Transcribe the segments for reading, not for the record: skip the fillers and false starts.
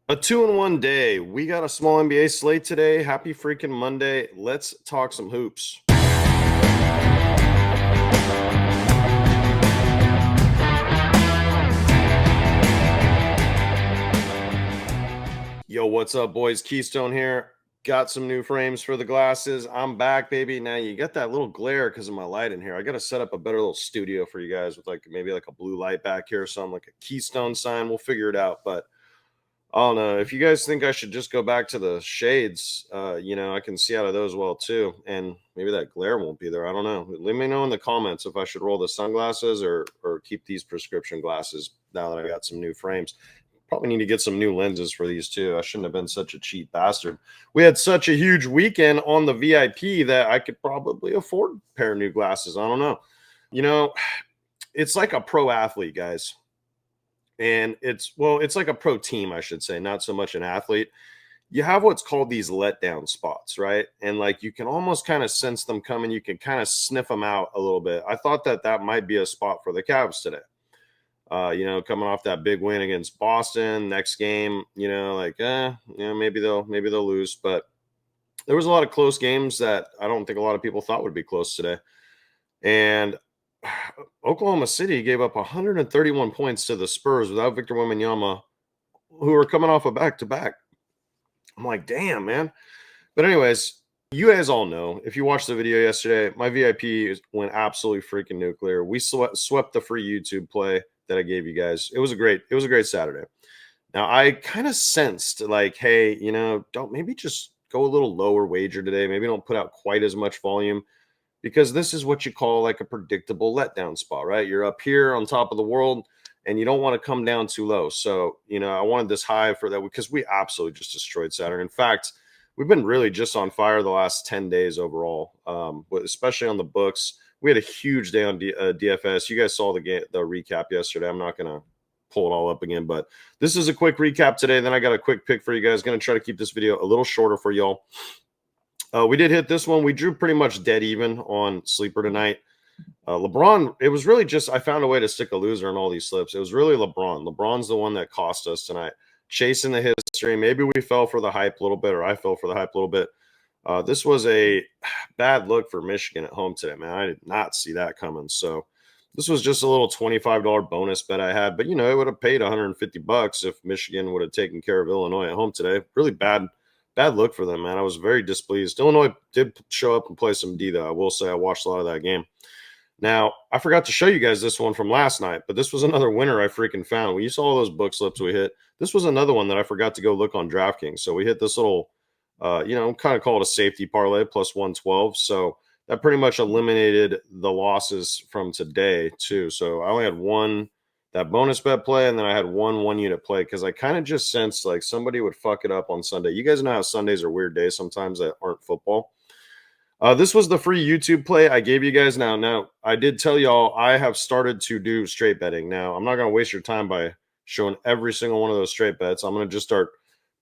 A 2-in-1 day. We got a small NBA slate today. Happy freaking Monday. Let's talk some hoops. Yo, what's up, boys? Keystone here. Got some new frames for the glasses. I'm back, baby. Now you got that little glare because of my light in here. I got to set up a better little studio for you guys with maybe like a blue light back here or something, like a Keystone sign. We'll figure it out. But I don't know. If you guys think I should just go back to the shades, I can see out of those well too. And maybe that glare won't be there. I don't know. Let me know in the comments if I should roll the sunglasses or keep these prescription glasses now that I got some new frames. Probably need to get some new lenses for these too. I shouldn't have been such a cheap bastard. We had such a huge weekend on the VIP that I could probably afford a pair of new glasses. I don't know. You know, it's like a pro athlete, guys. And it's like a pro team, I should say, not so much an athlete. You have what's called these letdown spots, right? And like you can almost kind of sense them coming. You can kind of sniff them out a little bit. I thought that might be a spot for the Cavs today. Coming off that big win against Boston, next game, maybe they'll lose. But there was a lot of close games that I don't think a lot of people thought would be close today. And Oklahoma City gave up 131 points to the Spurs without Victor Wembanyama, who were coming off a back-to-back. I'm like, damn, man. But anyways, you guys all know, if you watched the video yesterday, my VIP went absolutely freaking nuclear. We swept the free YouTube play that I gave you guys. It was a great Saturday. Now I kind of sensed like, hey, don't maybe just go a little lower wager today. Maybe don't put out quite as much volume because this is what you call like a predictable letdown spot, right? You're up here on top of the world and you don't want to come down too low. So, I wanted this high for that because we absolutely just destroyed Saturn. In fact, we've been really just on fire the last 10 days overall, especially on the books. We had a huge day on DFS. You guys saw the recap yesterday. I'm not going to pull it all up again, but this is a quick recap today. Then I got a quick pick for you guys. Going to try to keep this video a little shorter for y'all. We did hit this one. We drew pretty much dead even on sleeper tonight. LeBron, it was really just I found a way to stick a loser in all these slips. It was really LeBron. LeBron's the one that cost us tonight. Chasing the history. Maybe we fell for the hype a little bit, or I fell for the hype a little bit. This was a bad look for Michigan at home today, man. I did not see that coming. So this was just a little $25 bonus bet I had, but it would have paid $150 if Michigan would have taken care of Illinois at home today. Really bad look for them, man. I was very displeased. Illinois did show up and play some D, though. I will say I watched a lot of that game. Now, I forgot to show you guys this one from last night, but this was another winner I freaking found. When you saw all those book slips we hit, this was another one that I forgot to go look on DraftKings. So we hit this little, kind of call it a safety parlay plus 112. So that pretty much eliminated the losses from today, too. So I only had that bonus bet play, and then I had one unit play because I kind of just sensed like somebody would fuck it up on Sunday. You guys know how Sundays are weird days sometimes that aren't football. This was the free YouTube play I gave you guys. Now, I did tell y'all I have started to do straight betting. Now, I'm not going to waste your time by showing every single one of those straight bets. I'm going to just start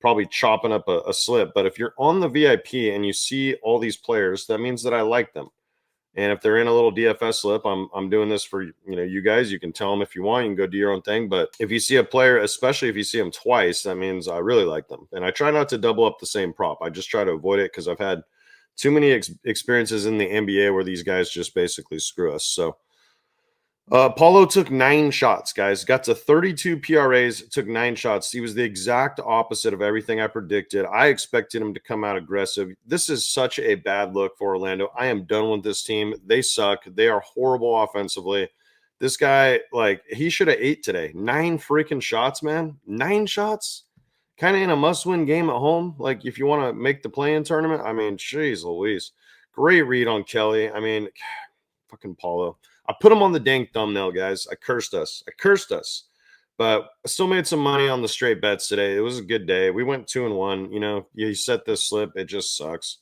probably chopping up a slip. But if you're on the VIP and you see all these players, that means that I like them. And if they're in a little DFS slip, I'm doing this for you guys. You can tell them if you want. You can go do your own thing. But if you see a player, especially if you see them twice, that means I really like them. And I try not to double up the same prop. I just try to avoid it because I've had too many experiences in the NBA where these guys just basically screw us. So Paulo took 9 shots, guys. Got to 32 PRAs, took 9 shots. He was the exact opposite of everything I predicted. I expected him to come out aggressive. This is such a bad look for Orlando. I am done with this team. They suck. They are horrible offensively. This guy, he should have 8 today. 9 freaking shots, man. 9 shots? Kind of in a must-win game at home, like if you want to make the play-in tournament. I mean, jeez Louise. Great read on Kelly. I mean, fucking Paulo. I put him on the dang thumbnail, guys. I cursed us. But I still made some money on the straight bets today. It was a good day. We went 2-1. You set this slip. It just sucks.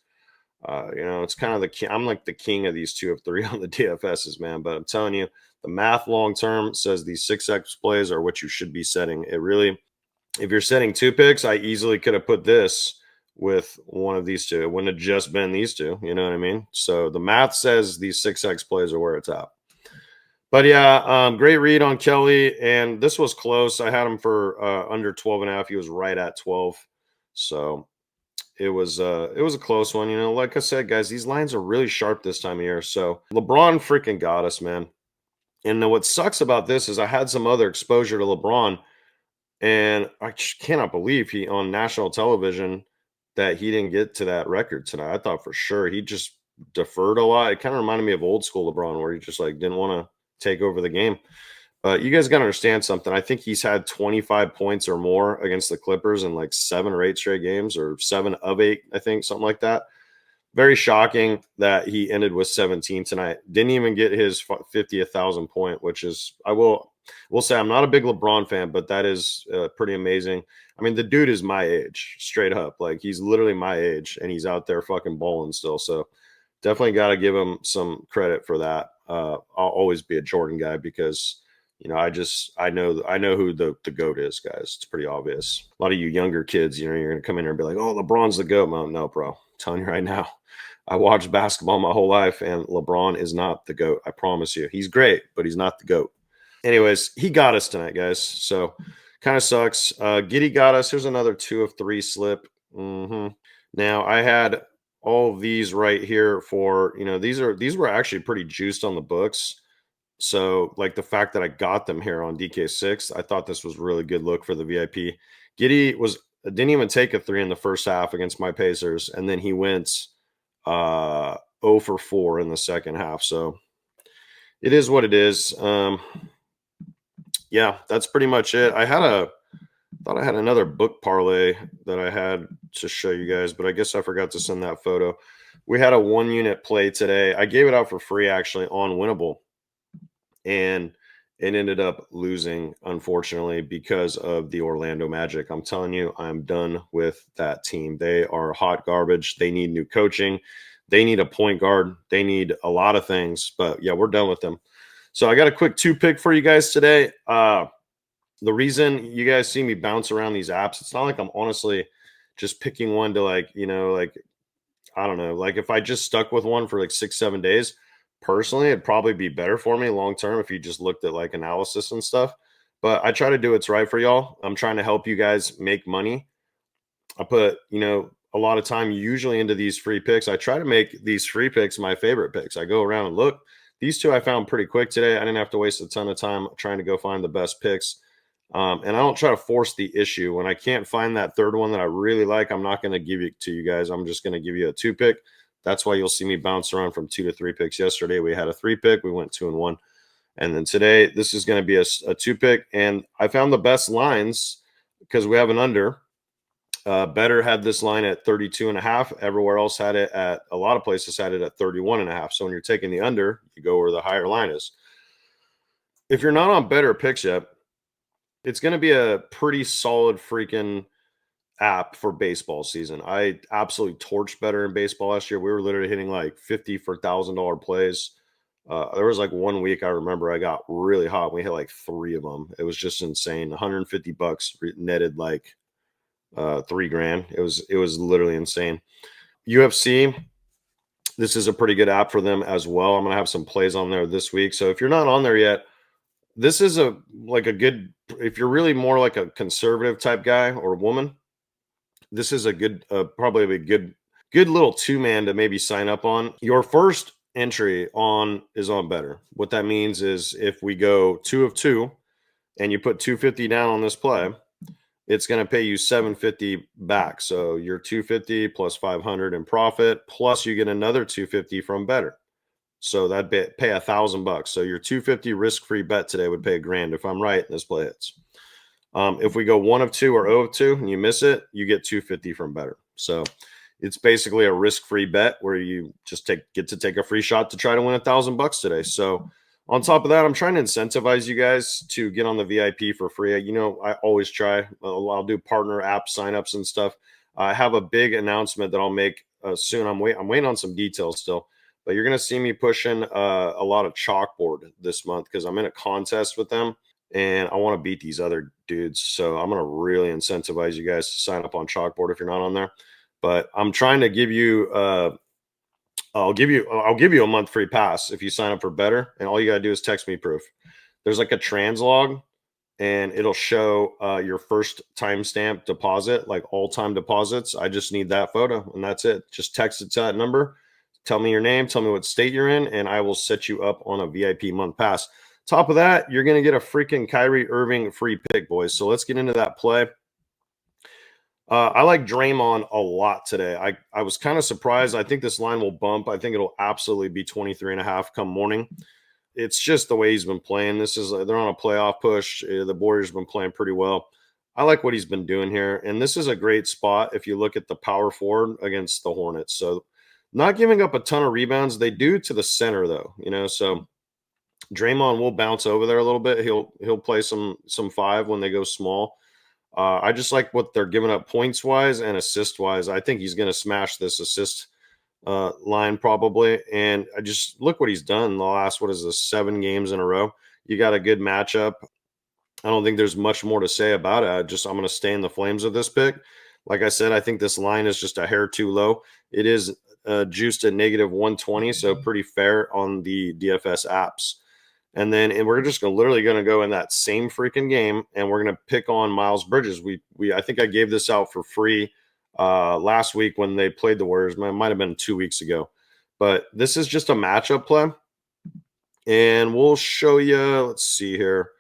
It's kind of I'm like the king of these 2 of 3 on the DFSs, man. But I'm telling you, the math long-term says these 6X plays are what you should be setting. It really... If you're setting 2 picks, I easily could have put this with one of these 2. It wouldn't have just been these 2. You know what I mean? So the math says these 6X plays are where it's at. But yeah, great read on Kelly. And this was close. I had him for under 12 and a half. He was right at 12. So it was a close one. You know, like I said, guys, these lines are really sharp this time of year. So LeBron freaking got us, man. And then what sucks about this is I had some other exposure to LeBron, and I just cannot believe he on national television that he didn't get to that record tonight. I thought for sure he just deferred a lot. It kind of reminded me of old school LeBron, where he just like didn't want to take over the game. But you guys got to understand something. I think he's had 25 points or more against the Clippers in like 7 or 8 straight games, or 7 of 8, I think, something like that. Very shocking that he ended with 17 tonight. Didn't even get his 50,000 point, which is will say I'm not a big LeBron fan, but that is pretty amazing. I mean, the dude is my age, straight up. Like he's literally my age, and he's out there fucking balling still. So definitely got to give him some credit for that. I'll always be a Jordan guy because I know who the goat is, guys. It's pretty obvious. A lot of you younger kids, you know, you're gonna come in here and be like, "Oh, LeBron's the goat." Well, no, bro. I'm telling you right now, I watched basketball my whole life, and LeBron is not the GOAT. I promise you. He's great, but he's not the GOAT. Anyways, he got us tonight, guys. So kind of sucks. Giddy got us. Here's another 2 of 3 slip. Now I had all of these right here for, you know, these were actually pretty juiced on the books. So like the fact that I got them here on DK6, I thought this was really good look for the VIP. Giddy was didn't even take a 3 in the first half against my Pacers, and then he went 0 for 4 in the second half. So it is what it is. Yeah, that's pretty much it. Thought I had another book parlay that I had to show you guys, but I guess I forgot to send that photo. We had a 1 unit play today. I gave it out for free actually on Winnable, and it ended up losing, unfortunately, because of the Orlando Magic. I'm telling you, I'm done with that team. They are hot garbage. They need new coaching. They need a point guard. They need a lot of things. But yeah, we're done with them. So I got a quick 2 pick for you guys today. The reason you guys see me bounce around these apps, it's not like I'm honestly just picking one to like, you know, like I don't know. Like if I just stuck with one for like 6, 7 days, personally, it'd probably be better for me long term if you just looked at like analysis and stuff. But I try to do what's right for y'all. I'm trying to help you guys make money. I put, you know, a lot of time usually into these free picks. I try to make these free picks my favorite picks. I go around and look. These two I found pretty quick today. I didn't have to waste a ton of time trying to go find the best picks. And I don't try to force the issue. When I can't find that third one that I really like, I'm not going to give it to you guys. I'm just going to give you a 2 pick. That's why you'll see me bounce around from 2 to 3 picks. Yesterday we had a 3 pick. We went 2 and 1. And then today this is going to be a 2 pick. And I found the best lines because we have an under. Better had this line at 32.5. Everywhere else had it at a lot of places had it at 31.5. So when you're taking the under, you go where the higher line is. If you're not on better picks yet, it's going to be a pretty solid freaking app for baseball season. I absolutely torched better in baseball last year. We were literally hitting like 50 for $1,000 plays. There was like 1 week I remember I got really hot. We hit like 3 of them. It was just insane. 150 bucks netted like 3 grand. It was literally insane. UFC, this is a pretty good app for them as well. I'm gonna have some plays on there this week. So if you're not on there yet, this is a like a good if you're really more like a conservative type guy or woman, this is a good probably a good little 2 man to maybe sign up on. Your first entry on is on better. What that means is if we go 2 of 2 and you put 250 down on this play, it's going to pay you 750 back. So you're 250 plus 500 in profit, plus you get another 250 from better. So that'd pay $1,000. So your 250 risk-free bet today would pay $1,000 if I'm right. This play hits. If we go 1 of 2 or 0 of 2 and you miss it, you get 250 from better. So it's basically a risk-free bet where you just get to take a free shot to try to win $1,000 today. So on top of that, I'm trying to incentivize you guys to get on the VIP for free. You know, I always try. I'll do partner app signups and stuff. I have a big announcement that I'll make soon. I'm waiting on some details still, but you're going to see me pushing a lot of chalkboard this month because I'm in a contest with them and I want to beat these other dudes. So I'm going to really incentivize you guys to sign up on chalkboard if you're not on there. But I'm trying to give you I'll give you a month free pass if you sign up for Better, and all you gotta do is text me proof. There's like a translog, and it'll show your first timestamp deposit, like all time deposits. I just need that photo, and that's it. Just text it to that number. Tell me your name, tell me what state you're in, and I will set you up on a VIP month pass. Top of that, you're gonna get a freaking Kyrie Irving free pick, boys. So let's get into that play. I like Draymond a lot today. I was kind of surprised. I think this line will bump. I think it'll absolutely be 23.5 come morning. It's just the way he's been playing. This is they're on a playoff push. The Warriors have been playing pretty well. I like what he's been doing here, and this is a great spot if you look at the power forward against the Hornets. So, not giving up a ton of rebounds. They do to the center though, So Draymond will bounce over there a little bit. He'll play some five when they go small. I just like what they're giving up points wise and assist wise. I think he's going to smash this assist line probably. And I just look what he's done the last, what is this, 7 games in a row. You got a good matchup. I don't think there's much more to say about it. I'm going to stay in the flames of this pick. Like I said, I think this line is just a hair too low. It is juiced at -120, so pretty fair on the DFS apps. And we're just literally going to go in that same freaking game, and we're going to pick on Miles Bridges. I think I gave this out for free last week when they played the Warriors. It might have been 2 weeks ago, but this is just a matchup play, and we'll show you. Let's see here.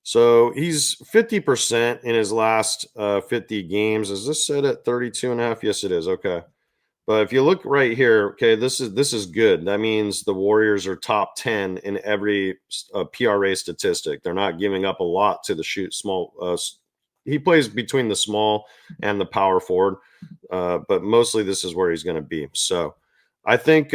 So he's 50% in his last 50 games. Is this set at 32.5? Yes, it is. Okay. But if you look right here, okay, this is good. That means the Warriors are top 10 in every PRA statistic. They're not giving up a lot to the small. He plays between the small and the power forward, but mostly this is where he's going to be. So I think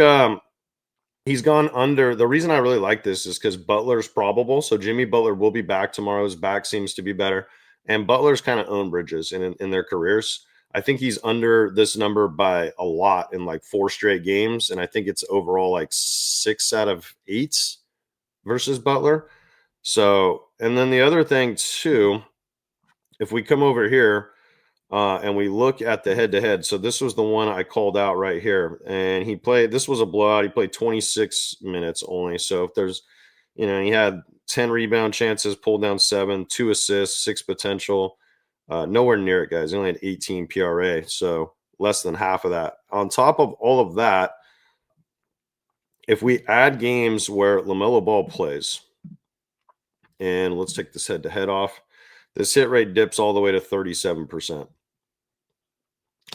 he's gone under. The reason I really like this is because Butler's probable. So Jimmy Butler will be back tomorrow. His back seems to be better. And Butler's kind of owned Bridges in their careers. I think he's under this number by a lot in like 4 straight games. And I think it's overall like 6 out of 8 versus Butler. So, and then the other thing too, if we come over here and we look at the head-to-head. So this was the one I called out right here. And this was a blowout. He played 26 minutes only. So if there's, he had 10 rebound chances, pulled down 7, 2 assists, 6 potential. Nowhere near it, guys. He only had 18 PRA, so less than half of that. On top of all of that, if we add games where LaMelo Ball plays, and let's take this head-to-head off, this hit rate dips all the way to 37%.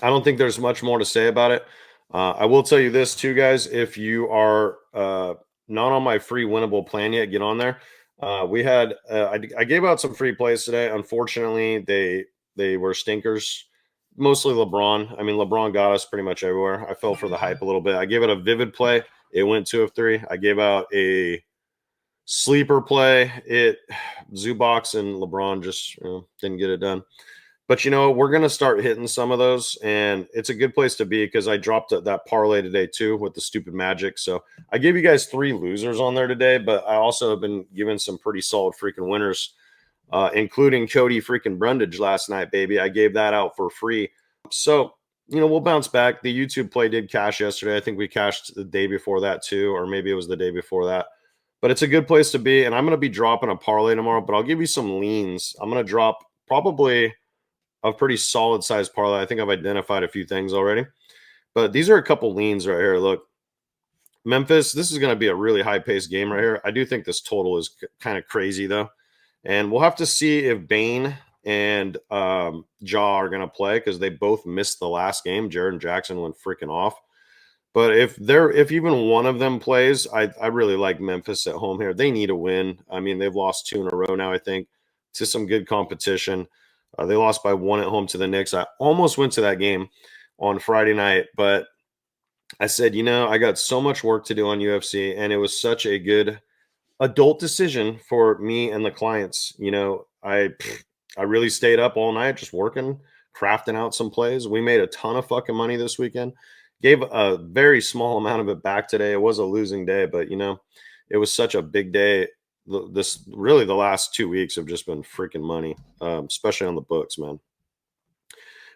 I don't think there's much more to say about it. I will tell you this too, guys. If you are not on my free winnable plan yet, get on there. I gave out some free plays today. Unfortunately, they were stinkers. Mostly LeBron. I mean, LeBron got us pretty much everywhere. I fell for the hype a little bit. I gave it a vivid play. It went 2 of 3. I gave out a sleeper play. Zubox and LeBron just didn't get it done. But we're gonna start hitting some of those, and it's a good place to be because I dropped that parlay today too with the stupid Magic. So I gave you guys 3 losers on there today, but I also have been giving some pretty solid freaking winners, including Cody freaking Brundage last night, baby. I gave that out for free. So we'll bounce back. The YouTube play did cash yesterday. I think we cashed the day before that too, or maybe it was the day before that. But it's a good place to be, and I'm gonna be dropping a parlay tomorrow. But I'll give you some leans. I'm gonna drop probably a pretty solid size parlay. I think I've identified a few things already, but these are a couple leans right here. Look, Memphis, this is going to be a really high paced game right here. I do think this total is kind of crazy though. And we'll have to see if Bane and Ja are going to play because they both missed the last game. Jaren Jackson went freaking off. But if even one of them plays, I really like Memphis at home here. They need a win. I mean, they've lost 2 in a row now, I think, to some good competition. They lost by 1 at home to the Knicks. I almost went to that game on Friday night, but I said, I got so much work to do on UFC, and it was such a good adult decision for me and the clients. I really stayed up all night just working, crafting out some plays. We made a ton of fucking money this weekend. Gave a very small amount of it back today. It was a losing day, but it was such a big day. The last 2 weeks have just been freaking money, especially on the books, man.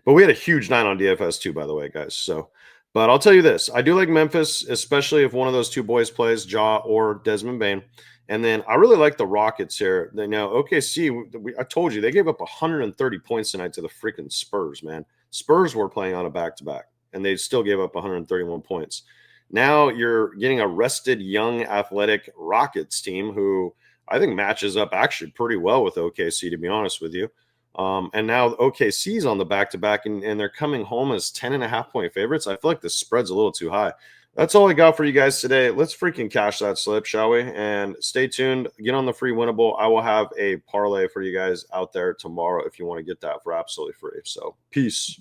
But we had a huge night on DFS too, by the way, guys. So But I'll tell you this, I do like Memphis, especially if one of those two boys plays, Ja or Desmond Bane. And then I really like the Rockets here. They know OKC. I told you they gave up 130 points tonight to the freaking Spurs. Man, Spurs were playing on a back-to-back, and they still gave up 131 points. Now you're getting a rested, young, athletic Rockets team who I think matches up actually pretty well with OKC, to be honest with you. And now OKC's on the back to back, and they're coming home as 10.5 point favorites. I feel like the spread's a little too high. That's all I got for you guys today. Let's freaking cash that slip, shall we? And stay tuned. Get on the free winnable. I will have a parlay for you guys out there tomorrow if you want to get that for absolutely free. So, peace.